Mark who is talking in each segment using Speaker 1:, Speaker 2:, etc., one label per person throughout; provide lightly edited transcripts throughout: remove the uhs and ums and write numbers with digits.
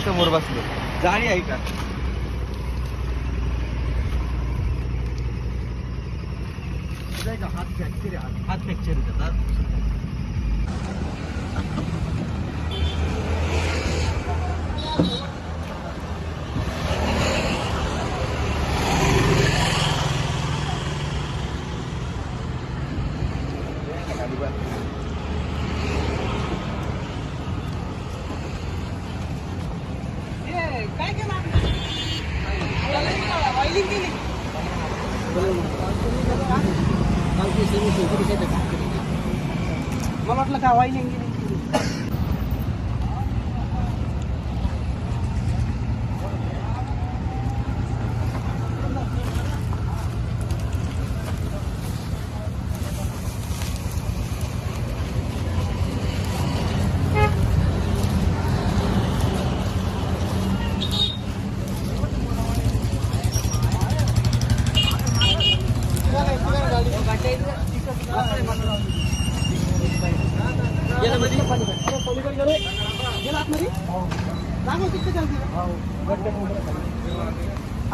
Speaker 1: समोर बसलो जाळी आहे का? हात फ्रॅक्चर आहे, हात फ्रॅक्चर आहे.
Speaker 2: काय केलं ऑइलिंग केली मला वाटलं काय ऑइलिंग केली.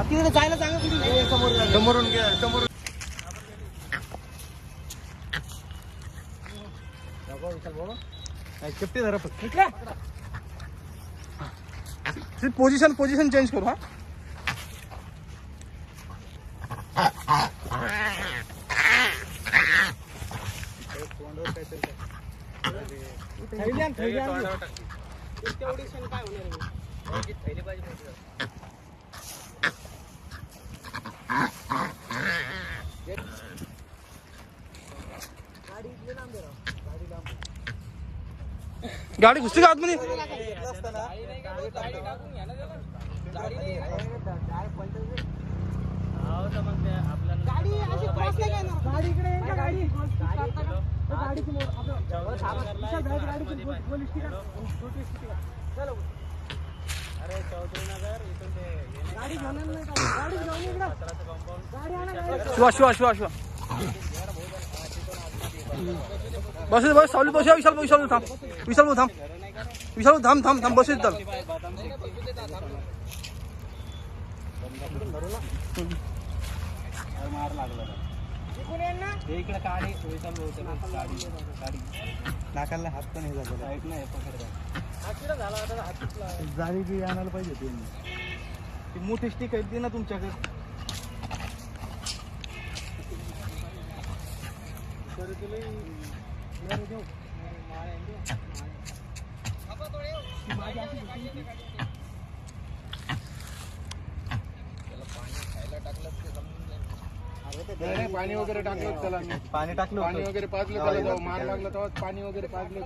Speaker 2: तिकडे जायला सांगा
Speaker 1: समोरून घ्या समोरून. चिपटी जरा पोझिशन चेंज करू. गाडी घुसते का आतमध्ये? शिवा शिवा शिवा शिवा बस बस सावली बस विशाल विशाल थांब विशाल थांब विशाल थांब थांब थांब बस चाल. नाकाला हात पण हे जाळी गिळी आणायला पाहिजे. ती मोठी स्टिक आहे ती ना तुमच्याकडे.
Speaker 3: पाणी वगैरे टाकलं त्याला,
Speaker 1: पाणी टाकलं
Speaker 3: पाणी वगैरे पाजलं त्याला, जेव्हा मार लागला तेव्हा पाणी वगैरे पाजलं.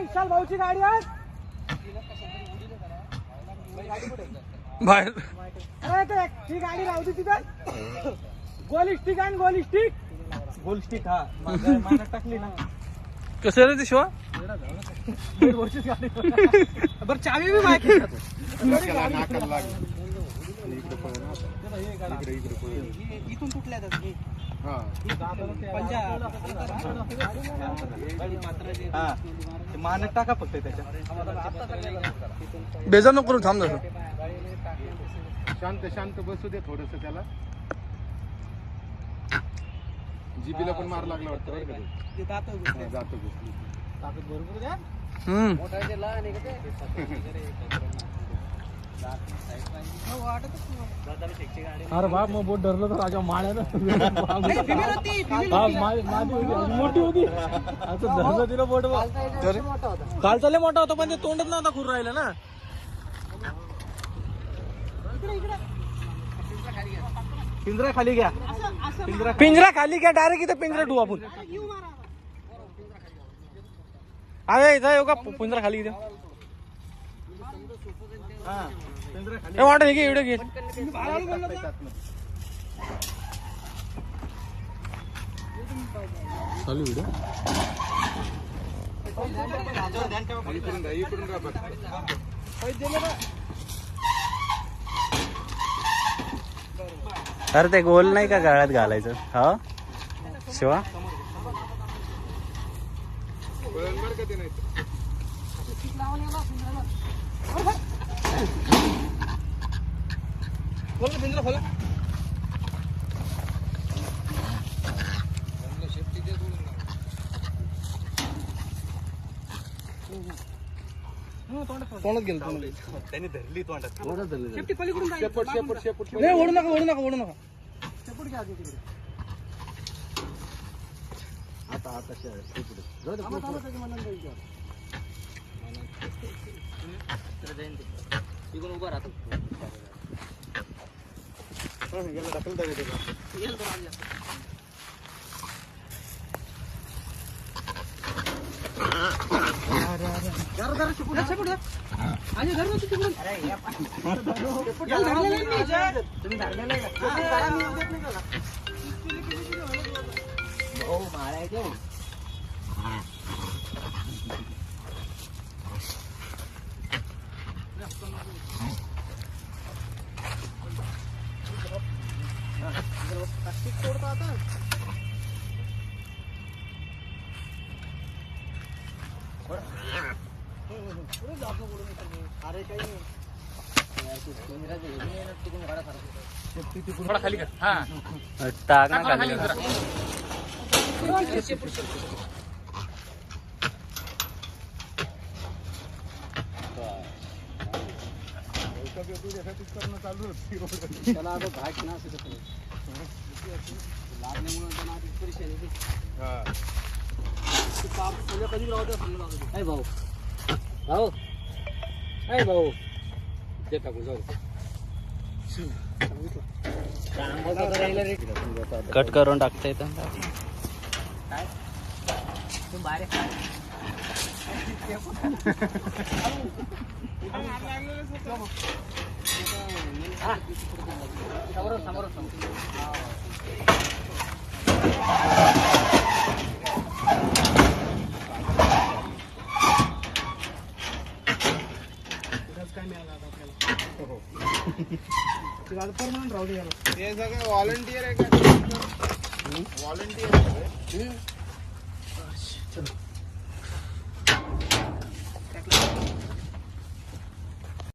Speaker 2: विशाल भाऊची गाडी आज
Speaker 1: बाहेर.
Speaker 2: ही गाडी राहू दे तिथं. गोल स्टिक आणि गोल स्टिक
Speaker 1: गोल स्टिक. हा मानात टाकली ना. कसं रे ते शिवा?
Speaker 2: बरं चावी बी माहिती
Speaker 3: नाकाला लागलं.
Speaker 2: इथून कुठल्या
Speaker 1: मानात टाका फक्त त्याच्या. बेजार नको करू थांब जसं.
Speaker 3: शांत शांत बसू दे थोडस त्याला. जीबीला पण मार लागला वाटतं बरं का. जातो
Speaker 2: भरपूर द्या.
Speaker 1: अरे बाप मग बोट धरलं तर राजा माळ्यानं मोठी होती. असं धरलं तिला बोट. काल चालले मोठा होता पण ते तोंडच नव्हता खुर राहिला ना. पिंजरा खाली घ्या. पिंजरा खाली घ्या डायरेक्ट. इथं पिंजरा ठेवू आपण. अरे इथं येऊ का पिंजरा खाली घ्या. वाटत घे एवढं घे. चालू व्हिडिओ
Speaker 3: इकडून का बघ.
Speaker 4: अरे ते गोल नाही का गळ्यात घालायचं हा शिवा
Speaker 3: वळण बरं का ते नाही तर.
Speaker 1: खोला पिंजरा खोला. तोंडात गेलं त्यांनी धरली तोंडात.
Speaker 2: शेपटी पलीकडून जाईल.
Speaker 3: शेपूट शेपूट शेपूट
Speaker 1: नाही ओढू नका ओढू नका ओढू नका.
Speaker 2: शेपूट घ्या आधी तिकडे.
Speaker 3: आता आता शेपूट.
Speaker 2: थांबा, थांबा, त्याच्या मनात जाईल तेव्हा.
Speaker 1: उभा राहतो.
Speaker 3: याला ढकलता का ते?
Speaker 2: जरा जरा शेपूट घ्या, शेपूट घ्या. आधी धर ना तू तिकडून. याला धरलेलं आहे मी. तुम्ही धरलेलं आहे का? हा, धरा, मी येऊ देत नाही त्याला. प्लास्टिक तोडतो आता. पुढे जात नको पुढे तुम्ही. अरे काही नाही.
Speaker 1: थोडा खाली कर. हा
Speaker 4: टाक ना
Speaker 1: खाली
Speaker 4: खाली
Speaker 1: जरा.
Speaker 2: त्याला आता घाट ना असं कसं लागण्यामुळे त्यांना आधी परेशानी होती.
Speaker 3: हा.
Speaker 2: ते काम सगळं कधी लावतं समजा लावतं. ऐ भाऊ भाऊ ऐ भाऊ ते टाकू जाऊ.
Speaker 4: कट करून टाकता येतं
Speaker 2: काय तू बाहेर समोर काय मिळालं आता आपल्याला परमनंट राहू दे याला.
Speaker 3: हे सगळं व्हॉलंटियर आहे का? व्हॉलंटियर आहे.